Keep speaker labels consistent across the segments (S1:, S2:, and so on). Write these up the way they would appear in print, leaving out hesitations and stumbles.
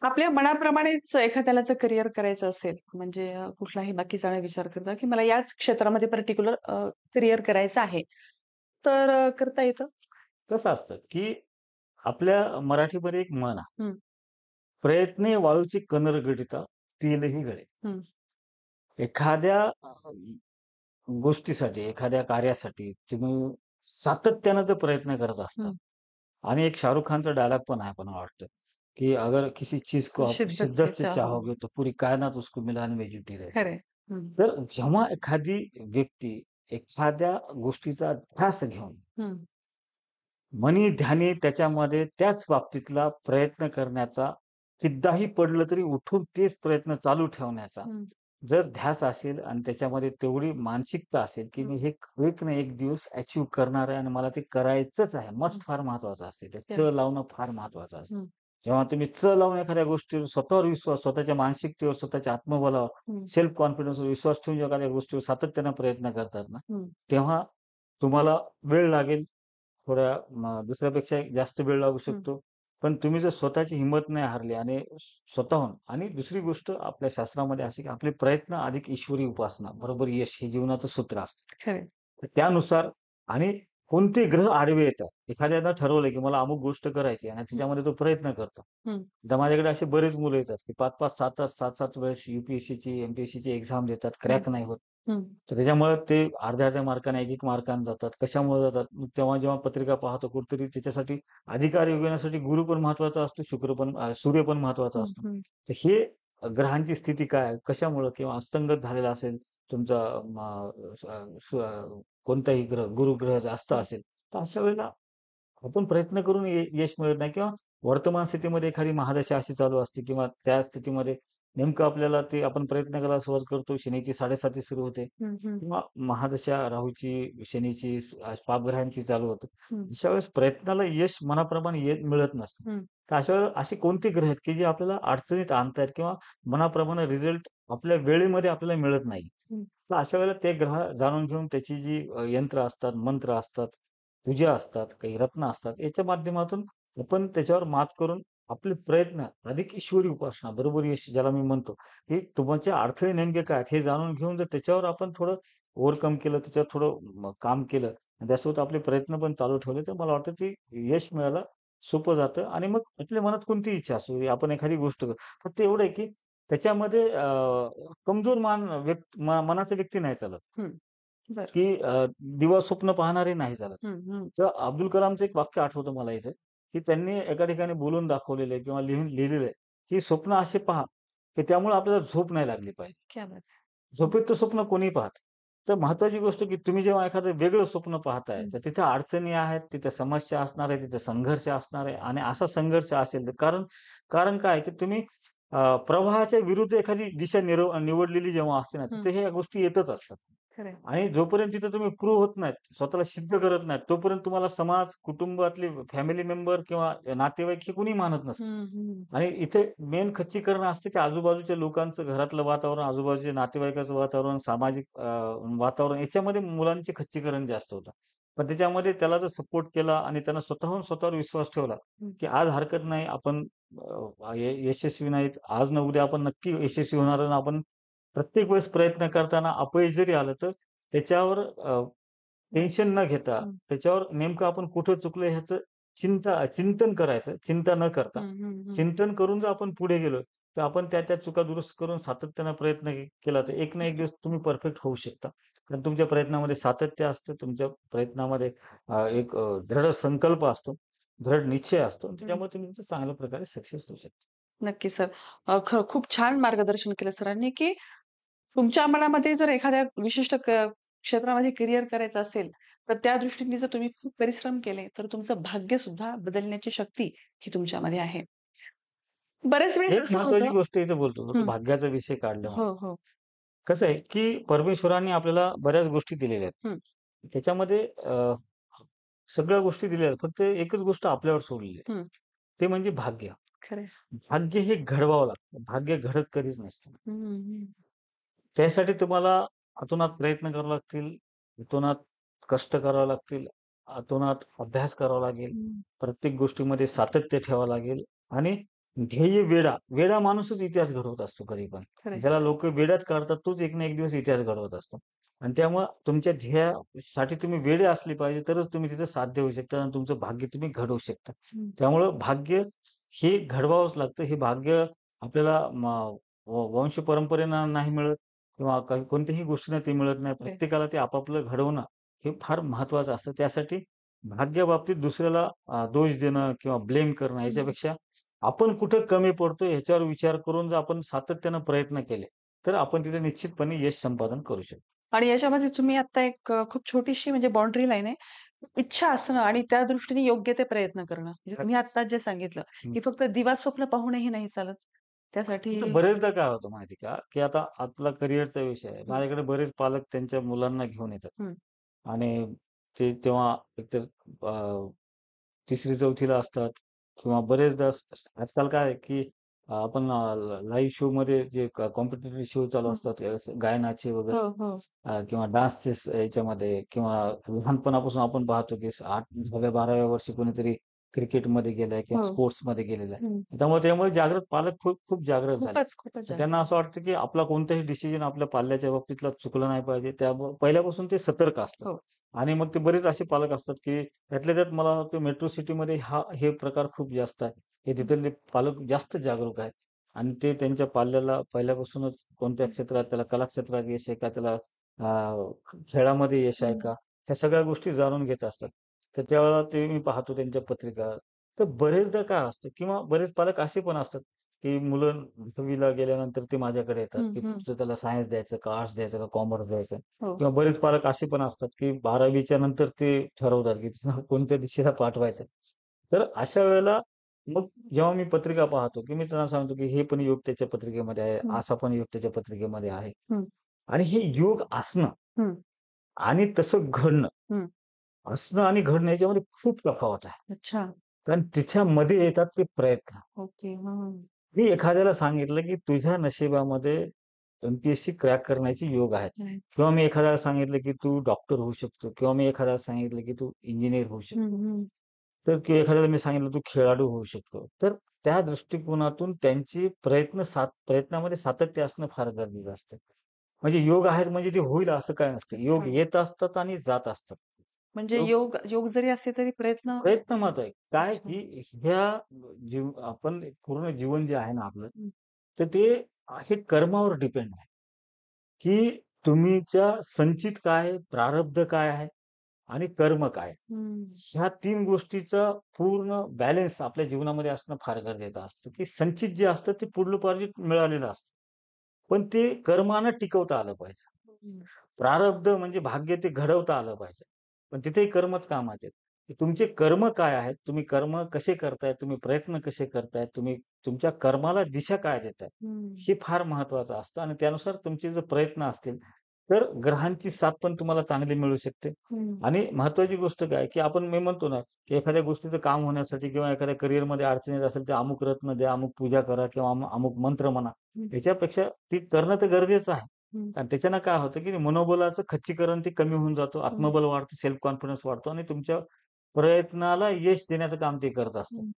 S1: आपल्या मनाप्रमाणेच एखाद्याला जर करियर करायचं असेल, म्हणजे कुठलाही बाकीचा न विचार करता, की मला याच क्षेत्रामध्ये पर्टिक्युलर करियर करायचं आहे. तर करता येतं?
S2: कसं असतं, की आपल्या मराठीमध्ये एक म्हण आहे,
S1: हं,
S2: "प्रयत्ने वाळूची कणर गळिता तेलही गळे."
S1: हं,
S2: एखाद्या गोष्टीसाठी, एखाद्या कार्यासाठी तुम्ही सातत्यानं जर प्रयत्न करत असता
S1: हं.
S2: आणि एक शाहरुख खानचा डायलॉग पण आहे, पण वाटतं, की "अगर किसी चीज़ को आप
S1: शिद्दत
S2: शिद्दत
S1: से
S2: से
S1: चाहो.
S2: चाहोगे, तो पूरी कायनात उसको मिलाने में जुटी रहती है."
S1: खरंय. हं,
S2: तर जेव्हा एखादी व्यक्ती एखाद्या गोष्टीचा ध्यास घेऊन
S1: हं,
S2: मनी ध्यानी त्याच्यामध्ये त्याच बाबतीतला प्रयत्न करण्याचा, कितीदाही पडलं तरी उठून तेच प्रयत्न चालू ठेवण्याचा,
S1: हं,
S2: जर ध्यास असेल आणि त्याच्यामध्ये तेवढी मानसिकता असेल, की
S1: हं,
S2: मी हे एक ना एक दिवस अचीव्ह करणार आहे आणि मला ते करायचंच आहे.
S1: हं.
S2: मस्ट फार महत्वाचं असते. ते
S1: खरं.
S2: च लावणं फार महत्वाचं असतं.
S1: हं,
S2: जेव्हा तुम्ही च लावून एखाद्या गोष्टीवर स्वतःवर विश्वास, स्वतःच्या मानसिकतेवर, स्वतःच्या आत्मबलावर,
S1: हं,
S2: सेल्फ कॉन्फिडन्सवर विश्वास ठेवून जेव्हा एखाद्या गोष्टीवर सातत्यानं प्रयत्न करतात ना,
S1: हं,
S2: तेव्हा तुम्हाला वेळ लागेल. थोड्या दुसऱ्यापेक्षा जास्त वेळ लागू
S1: हं.
S2: शकतो. पण तुम्ही जर स्वतःची हिंमत नाही हारली आणि स्वतःहून आणि दुसरी गोष्ट आपल्या शास्त्रामध्ये अशी की आपले प्रयत्न अधिक ईश्वरी उपासना बरोबर यश हे जीवनाचं सूत्र असतं.
S1: खरंय.
S2: तर त्यानुसार आणि कोणते ग्रह आडवे येतात. एखाद्यानं ठरवलंय की मला अमुक गोष्ट करायची आहे आणि
S1: हं,
S2: त्याच्यामध्ये तो प्रयत्न करतो.
S1: हं,
S2: आता माझ्याकडे असे बरेच मुलं येतात की 5-5, 7-7, 7-7 वेळेस यू-पी-एस-सीची, एम-पी-एस-सीची एक्झाम देतात,
S1: हं,
S2: क्रॅक नाही होत.
S1: हं,
S2: तर त्याच्यामुळे ते अर्ध्या-अर्ध्या मार्काने, 1-1 मार्काने जातात. कशामुळे जातात? मग तेव्हा जेव्हा पत्रिका पाहतो कुठेतरी त्याच्यासाठी अधिकार येण्यासाठी गुरु पण महत्त्वाचा असतो, सूर्य पण महत्त्वाचा
S1: हं,
S2: असतो.
S1: हं,
S2: तर हे ग्रहांची स्थिती काय आहे? कशामुळं किंवा अस्तंगत झालेला असेल तुमचा स स कोणताही ग्रह, गुरुग्रह जास्त
S1: हं,
S2: असेल, तर अशा वेळेला आपण प्रयत्न करून यश मिळत नाही किंवा वर्तमान स्थितीमध्ये एखादी महादशा अशी चालू असते किंवा त्या स्थितीमध्ये नेमकं आपल्याला ते आपण प्रयत्न करायला सुरुवात करतो. शनीची 7.5 सुरू होते
S1: हं, हं,
S2: किंवा महादशा राहूची, शनीची, पापग्रहांची चालू होते.
S1: हं,
S2: अशा वेळेस प्रयत्नाला यश मनाप्रमाणे मिळत नसतं.
S1: हं,
S2: तर अशा वेळेला असे कोणते ग्रह आहेत, की जे आपल्याला अडचणीत आणतायत किंवा मनाप्रमाणे रिझल्ट आपल्या वेळेमध्ये आपल्याला मिळत नाही.
S1: हं.
S2: तर अशा वेळेला ते ग्रह जाणून घेऊन त्याची जी यंत्र असतात, मंत्र असतात, पूजा असतात, काही रत्न असतात, याच्या माध्यमातून आपण त्याच्यावर मात करून आपले प्रयत्न अधिक ईश्वरी उपासना, बरोबर यश ज्याला मी म्हणतो, की तुमचे अडथळे नेमके काय आहेत हे जाणून घेऊन जर त्याच्यावर आपण थोडं ओव्हरकम केलं, त्याच्यावर थोडं काम केलं आणि त्यासोबत आपले प्रयत्न पण चालू ठेवले, तर मला वाटतं ते यश मिळायला सोपं जातं आणि मग आपल्या मनात कोणतीही इच्छा असू दे, आपण एखादी गोष्ट करू. फक्त एवढं आहे, की त्याच्यामध्ये कमजोर मनाचा व्यक्ती नाही चालत.
S1: हं. बरं.
S2: की दिवा स्वप्न पाहणारे नाही चालत.
S1: हं, हं.
S2: तर अब्दुल कलामचं एक वाक्य आठवतं मला इथे, की त्यांनी एका ठिकाणी बोलून दाखवलेलं आहे किंवा लिहिलेलं आहे, की स्वप्न असे पहा, की त्यामुळे आपल्याला झोप नाही लागली पाहिजे.
S1: क्या बात है! हं,
S2: झोपेत तर स्वप्न कोणीही पाहतं. तर महत्त्वाची गोष्ट की तुम्ही जेव्हा एखादं वेगळं स्वप्न पाहताय,
S1: हं,
S2: तर तिथे अडचणी आहेत, तिथे समस्या असणार आहे, तिथे संघर्ष असणार आहे आणि असा संघर्ष असेल तर कारण कारण काय की तुम्ही प्रवाहाच्या विरुद्ध एखादी दिशा निवडलेली जेव्हा असते ना,
S1: हं.
S2: तिथे ह्या गोष्टी येतच असतात.
S1: खरंय.
S2: आणि जोपर्यंत तिथे तुम्ही प्रूव्ह होत नाहीत, स्वतःला सिद्ध करत नाहीत, तोपर्यंत तुम्हाला समाज, कुटुंबातले फॅमिली मेंबर किंवा नातेवाईक हे कुणी मानत नसतं.
S1: हं, हं.
S2: आणि इथे मेन खच्चीकरण असतं, की आजूबाजूच्या लोकांचं, घरातलं वातावरण, आजूबाजूच्या नातेवाईकाचं वातावरण, सामाजिक वातावरण याच्यामध्ये मुलांचे खच्चीकरण जास्त होतं. पण त्याच्यामध्ये त्याला जर सपोर्ट केला आणि त्यानं स्वतःहून स्वतःवर विश्वास ठेवला,
S1: हं,
S2: की आज हरकत नाही, आपण यशस्वी नाहीत, आज ना उद्या आपण नक्की यशस्वी होणार आणि आपण प्रत्येक वेळेस प्रयत्न करताना अपयश जरी आलं, तर त्याच्यावर टेन्शन न घेता,
S1: हं.
S2: त्याच्यावर नेमकं आपण कुठं चुकलोय ह्याचं चिंतन करायचं, चिंता न करता.
S1: हं, हं, हं.
S2: चिंतन करून जर आपण पुढे गेलो, तर आपण त्या चुका दुरुस्त करून सातत्यानं प्रयत्न केला, तर एक ना एक दिवस तुम्ही परफेक्ट होऊ शकता. कारण तुमच्या प्रयत्नामध्ये सातत्य असतं, तुमच्या प्रयत्नामध्ये एक दृढ संकल्प असतो, दृढ निश्चय असतो आणि
S1: हं.
S2: त्याच्यामुळे तुम्ही तुमचं चांगल्या प्रकारे सक्सेस होऊ शकता.
S1: नक्की सर. खूप छान मार्गदर्शन केलं सरांनी, की तुमच्या मनामध्ये जर एखाद्या विशिष्ट क्षेत्रामध्ये करियर करायचं असेल, तर त्या दृष्टीने जर तुम्ही खूप परिश्रम केले, तर तुमचं भाग्य सुद्धा बदलण्याची शक्ती ही तुमच्यामध्ये आहे. बऱ्याच वेळेस
S2: एक
S1: असं
S2: महत्त्वाची
S1: होतं.
S2: गोष्ट इथे बोलतो, तो
S1: हं.
S2: भाग्याचा विषय काढल्यामुळे.
S1: हो, हो.
S2: कसं आहे, की परमेश्वराने आपल्याला बऱ्याच गोष्टी दिलेल्या आहेत.
S1: हं,
S2: त्याच्यामध्ये सगळ्या गोष्टी दिलेल्या आहेत. फक्त एकच गोष्ट आपल्यावर सोडलेली आहे.
S1: हं.
S2: ते म्हणजे भाग्य.
S1: खरं
S2: भाग्य हे घडवावं लागतं. भाग्य घडत कधीच नसतं.
S1: हं, हं.
S2: त्यासाठी तुम्हाला अतोनात प्रयत्न करावे लागतील, अतोनात कष्ट करावे लागतील, अतोनात अभ्यास करावा लागेल.
S1: हं,
S2: प्रत्येक गोष्टीमध्ये सातत्य ठेवावं लागेल आणि ध्येय वेडा, वेडा माणूसच इतिहास घडवत असतो कधी पण.
S1: खरंय.
S2: ज्याला लोकं वेड्यात काढतात तोच एक ना एक दिवस इतिहास घडवत असतो. आणि त्यामुळं तुमच्या ध्येयासाठी तुम्ही वेडे असले पाहिजे तरच तुम्ही तिथे साध्य होऊ शकता आणि तुमचं भाग्य तुम्ही घडवू शकता.
S1: हं.
S2: त्यामुळं भाग्य हे घडवावंच लागतं. हे भाग्य आपल्याला वंश परंपरेनं नाही मिळत किंवा काही कोणत्याही गोष्टीनं ते मिळत नाही.
S1: खरंय.
S2: प्रत्येकाला ते आपापलं घडवणं हे फार महत्त्वाचं असतं. त्यासाठी भाग्याबाबतीत दुसऱ्याला दोष देणं किंवा ब्लेम करणं
S1: हं.
S2: याच्यापेक्षा आपण कुठे कमी पडतोय ह्याच्यावर विचार करून जर आपण सातत्यानं प्रयत्न केले, तर आपण तिथे निश्चितपणे यश संपादन करू शकतो.
S1: आणि याच्यामध्ये तुम्ही आता एक खूप छोटीशी म्हणजे बाउंडरी लाईन आहे. इच्छा असणं आणि त्या दृष्टीने योग्य ते प्रयत्न करणं. म्हणजे तुम्ही
S2: नक्कीच.
S1: आत्ताच जे सांगितलं,
S2: हं.
S1: की फक्त दिवास्वप्न पाहूनही नाही चालत. त्यासाठी
S2: तर बरेचदा काय होतं माहिती आहे का, की आता आपला करिअरचा विषय आहे.
S1: हं,
S2: माझ्याकडे बरेच पालक त्यांच्या मुलांना घेऊन येतात
S1: हं.
S2: आणि ते तेव्हा एकतर अ, 3री-4थीला असतात किंवा बरेचदा आजकाल काय आहे, की आपण लाईव्ह शोमध्ये जे कॉम्पिटिटिव्ह शो चालू
S1: हं.
S2: असतात गायनाचे वगैरे
S1: हो, हो.
S2: किंवा डान्सचे याच्यामध्ये किंवा लहानपणापासून आपण पाहतो, की 8व्या-12व्या वर्षी कोणीतरी क्रिकेटमध्ये गेलाय किंवा
S1: हो.
S2: स्पोर्ट्समध्ये गेलेला आहे.
S1: हं.
S2: त्यामुळे जागृत पालक खूप खूप जागृत झाले.
S1: खूपच, खूपच
S2: तर
S1: जास्त.
S2: त्यांना असं वाटतं, की आपला कोणताही डिसिजन आपल्या पाल्याच्या बाबतीतला चुकलं नाही पाहिजे. त्यामुळे पहिल्यापासून ते सतर्क असतात.
S1: हो.
S2: आणि मग ते बरेच असे पालक असतात, की त्यातल्या त्यात मला वाटतं मेट्रो सिटीमध्ये हे प्रकार खूप जास्त आहे. हे
S1: हं,
S2: तिथले पालक जास्त जागरूक आहेत आणि ते त्यांच्या पाल्याला पहिल्यापासूनच कोणत्या
S1: हं,
S2: क्षेत्रात त्याला कला क्षेत्रात यश आहे का, त्याला खेळामध्ये यश आहे
S1: हं.
S2: का, ह्या सगळ्या गोष्टी जाणून घेत असतात. तर त्यावेळेला ते मी पाहतो त्यांच्या पत्रिका. तर बरेचदा काय असतं किंवा बरेच पालक असे पण असतात, की मुलं 10वी गेल्यानंतर ते माझ्याकडे येतात,
S1: हं,
S2: की
S1: हं.
S2: पुढचं त्याला सायन्स द्यायचं का, आर्ट्स द्यायचं का, कॉमर्स द्यायचं
S1: हो.
S2: किंवा बरेच पालक असे पण असतात, की 12वीच्या नंतर ते ठरवतात, की त्यांना कोणत्या दिशेला पाठवायचं. तर अशा वेळेला मग जेव्हा मी पत्रिका पाहतो, की मी त्यांना सांगतो, की हे पण योग त्याच्या पत्रिकेमध्ये आहे,
S1: हं,
S2: असा पण योग त्याच्या पत्रिकेमध्ये आहे.
S1: हं,
S2: आणि हे योग असणं
S1: हं,
S2: आणि तसं घडणं,
S1: हं.
S2: असणं आणि घडणं याच्यामध्ये खूप तफावत आहे.
S1: अच्छा.
S2: कारण त्याच्यामध्ये येतात ते प्रयत्न.
S1: ओके. हं.
S2: मी एखाद्याला सांगितलं, की तुझ्या नशिबामध्ये एम-पी-एस-सी क्रॅक करण्याचे योग आहेत
S1: हं,
S2: किंवा मी एखाद्याला सांगितलं, की तू डॉक्टर होऊ शकतो किंवा मी एखाद्याला सांगितलं, की तू इंजिनिअर होऊ शकतो.
S1: हं, हं.
S2: तर किंवा एखाद्याला मी सांगितलं, तू खेळाडू होऊ शकतो. तर त्या दृष्टिकोनातून त्यांची प्रयत्नामध्ये सातत्य असणं फार गरजेचं असतं. म्हणजे योग आहेत म्हणजे ते होईल असं काही नसतं. योग
S1: अच्छा.
S2: येत असतात आणि जात असतात.
S1: म्हणजे
S2: तो
S1: योग योग जरी असले तरी प्रयत्न
S2: प्रयत्न महत्व आहे. काय
S1: अच्छा.
S2: की ह्या आपण पूर्ण जीवन जे आहे ना आपलं,
S1: हं,
S2: तर ते हे कर्मावर डिपेंड आहे, की तुमच्या संचित काय आहे, प्रारब्ध काय आहे आणि कर्म काय आहे.
S1: हं,
S2: ह्या 3 गोष्टीचा पूर्ण बॅलन्स आपल्या जीवनामध्ये असणं फार गरजेचं असतं, की संचित जे असतं ते पूर्वपराजित मिळालेलं असतं. पण ते कर्मानं टिकवता आलं पाहिजे.
S1: हं,
S2: प्रारब्ध म्हणजे भाग्य ते घडवता आलं पाहिजे. पण तिथेही कर्मच कामाचे आहेत. की तुमचे कर्म काय आहेत? तुम्ही कर्म कसे करताय? तुम्ही प्रयत्न कसे करताय? तुम्ही तुमच्या कर्माला दिशा काय देताय?
S1: हं,
S2: हे फार महत्वाचं असतं आणि त्यानुसार तुमचे जर प्रयत्न असतील, तर ग्रहांची साथ पण तुम्हाला चांगली मिळू शकते.
S1: हं,
S2: आणि महत्त्वाची गोष्ट काय, की मी म्हणतो ना, की एखाद्या गोष्टीचं काम होण्यासाठी किंवा एखाद्या करिअरमध्ये अडचण येत असेल, तर अमुक रत्न द्या, अमुक पूजा करा किंवा अमुक मंत्र म्हणा.
S1: हं,
S2: याच्यापेक्षा ते करणं तर गरजेचं आहे.
S1: हं,
S2: आणि त्याच्यानं काय होतं, की मनोबलाचं खच्चीकरण ते कमी होऊन जातं.
S1: हं,
S2: आत्मबल वाढतं, सेल्फ कॉन्फिडन्स वाढतो आणि तुमच्या प्रयत्नाला यश देण्याचं काम ते करत असतं.
S1: हं.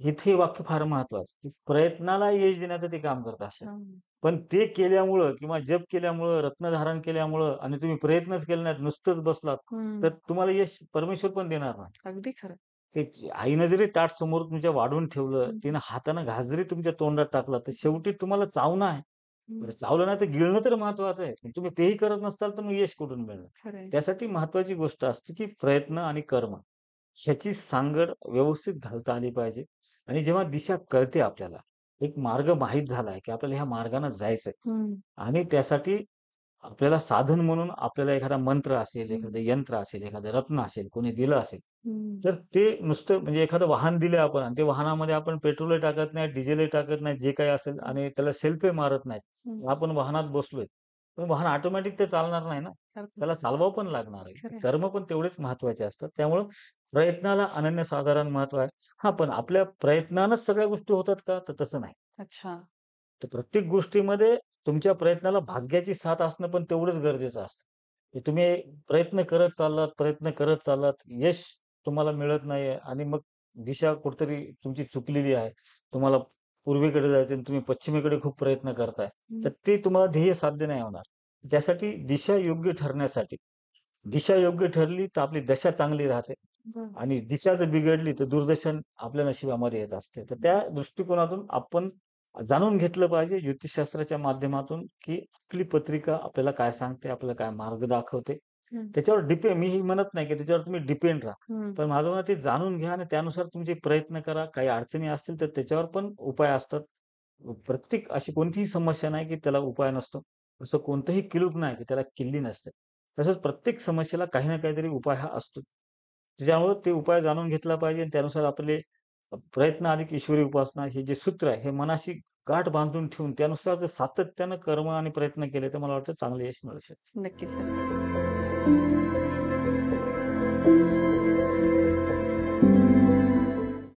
S2: इथे हे वाक्य फार महत्वाचं, की प्रयत्नाला यश देण्याचं ते काम करत असतात.
S1: अच्छा.
S2: पण ते केल्यामुळं किंवा जप केल्यामुळं, रत्न धारण केल्यामुळं आणि तुम्ही प्रयत्नच केले नाहीत, नुसतंच बसलात, तर
S1: हं.
S2: तुम्हाला यश परमेश्वर पण देणार नाही.
S1: अगदी खरं.
S2: आईनं जरी ताट समोर तुमच्या वाढून ठेवलं,
S1: हं,
S2: तिनं हातानं घास जरी तुमच्या तोंडात टाकला, तर
S1: हं,
S2: शेवटी तुम्हाला चावणं आहे.
S1: हं.
S2: बरं चावलं नाही तर गिळणं तर महत्वाचं आहे. पण तुम्ही तेही करत नसताल, तर मग यश कुठून मिळणार?
S1: खरं आहे.
S2: त्यासाठी महत्वाची गोष्ट असते, की प्रयत्न आणि कर्म ह्याची सांगड व्यवस्थित घालता आली पाहिजे आणि जेव्हा दिशा कळते आपल्याला, एक मार्ग माहीत झाला की आपल्याला ह्या मार्गाने जायचंय
S1: हं,
S2: आणि त्यासाठी आपल्याला साधन म्हणून आपल्याला एखादा मंत्र असेल,
S1: हं,
S2: एखादं यंत्र असेल, एखादं रत्न असेल, कोणी दिलं असेल,
S1: हं,
S2: तर ते नुसतं म्हणजे एखादं वाहन दिलं आपण आणि ते वाहनामध्ये आपण पेट्रोलही टाकत नाही, डिझेलही टाकत नाही, जे काही असेल
S1: हं,
S2: आणि त्याला सेल्फही मारत नाहीत.
S1: हं.
S2: आपण वाहनात बसलोय. पण वाहन ऑटोमॅटिक ते चालणार नाही ना.
S1: अगदी
S2: त्याला चालवावं पण लागणार आहे.
S1: खरं आहे.
S2: कर्म पण तेवढेच महत्त्वाचे असतात. त्यामुळं प्रयत्नाला अनन्यसाधारण महत्त्व आहे. हां, पण आपल्या प्रयत्नानंच सगळ्या गोष्टी होतात का? तर तसं नाही.
S1: अच्छा.
S2: तर प्रत्येक गोष्टीमध्ये तुमच्या प्रयत्नाला भाग्याची साथ असणं पण तेवढंच गरजेचं असतं. की तुम्ही प्रयत्न करत चाललात, यश तुम्हाला मिळत नाहीये आणि मग दिशा कुठेतरी तुमची चुकलेली आहे. तुम्हाला पूर्वेकडे जायचं आणि तुम्ही पश्चिमेकडे खूप प्रयत्न करताय,
S1: हं.
S2: तर ते तुम्हाला ध्येय साध्य नाही होणार. त्यासाठी दिशा योग्य ठरण्यासाठी, दिशा योग्य ठरली तर आपली दशा चांगली राहते
S1: बरं.
S2: आणि दिशा जर बिघडली तर दुर्दशा आपल्या नशिबामध्ये येत असते. तर त्या दृष्टिकोनातून आपण जाणून घेतलं पाहिजे ज्योतिषशास्त्राच्या माध्यमातून, की आपली पत्रिका आपल्याला काय सांगते, आपल्याला काय मार्ग दाखवते.
S1: हं.
S2: त्याच्यावर मी हे म्हणत नाही, की त्याच्यावर तुम्ही डिपेंड राहा.
S1: हं.
S2: पण माझं म्हणणं ते जाणून घ्या आणि त्यानुसार तुमचे प्रयत्न करा. काही अडचणी असतील तर त्याच्यावर पण उपाय असतात. प्रत्येक अशी कोणतीही समस्या नाही, की त्याला उपाय नसतो. असं कोणतंही कुलूप नाही, की त्याला किल्ली नसते. तसंच प्रत्येक समस्येला काही ना काहीतरी उपाय हा असतो. त्याच्यामुळे ते उपाय जाणून घेतला पाहिजे आणि त्यानुसार आपले प्रयत्न अधिक ईश्वरी उपासना हे जे सूत्र आहे, हे मनाशी गाठ बांधून ठेवून त्यानुसार जर सातत्यानं कर्म आणि प्रयत्न केले, तर मला वाटतं चांगलं यश मिळू शकतं.
S1: नक्कीच, नक्की.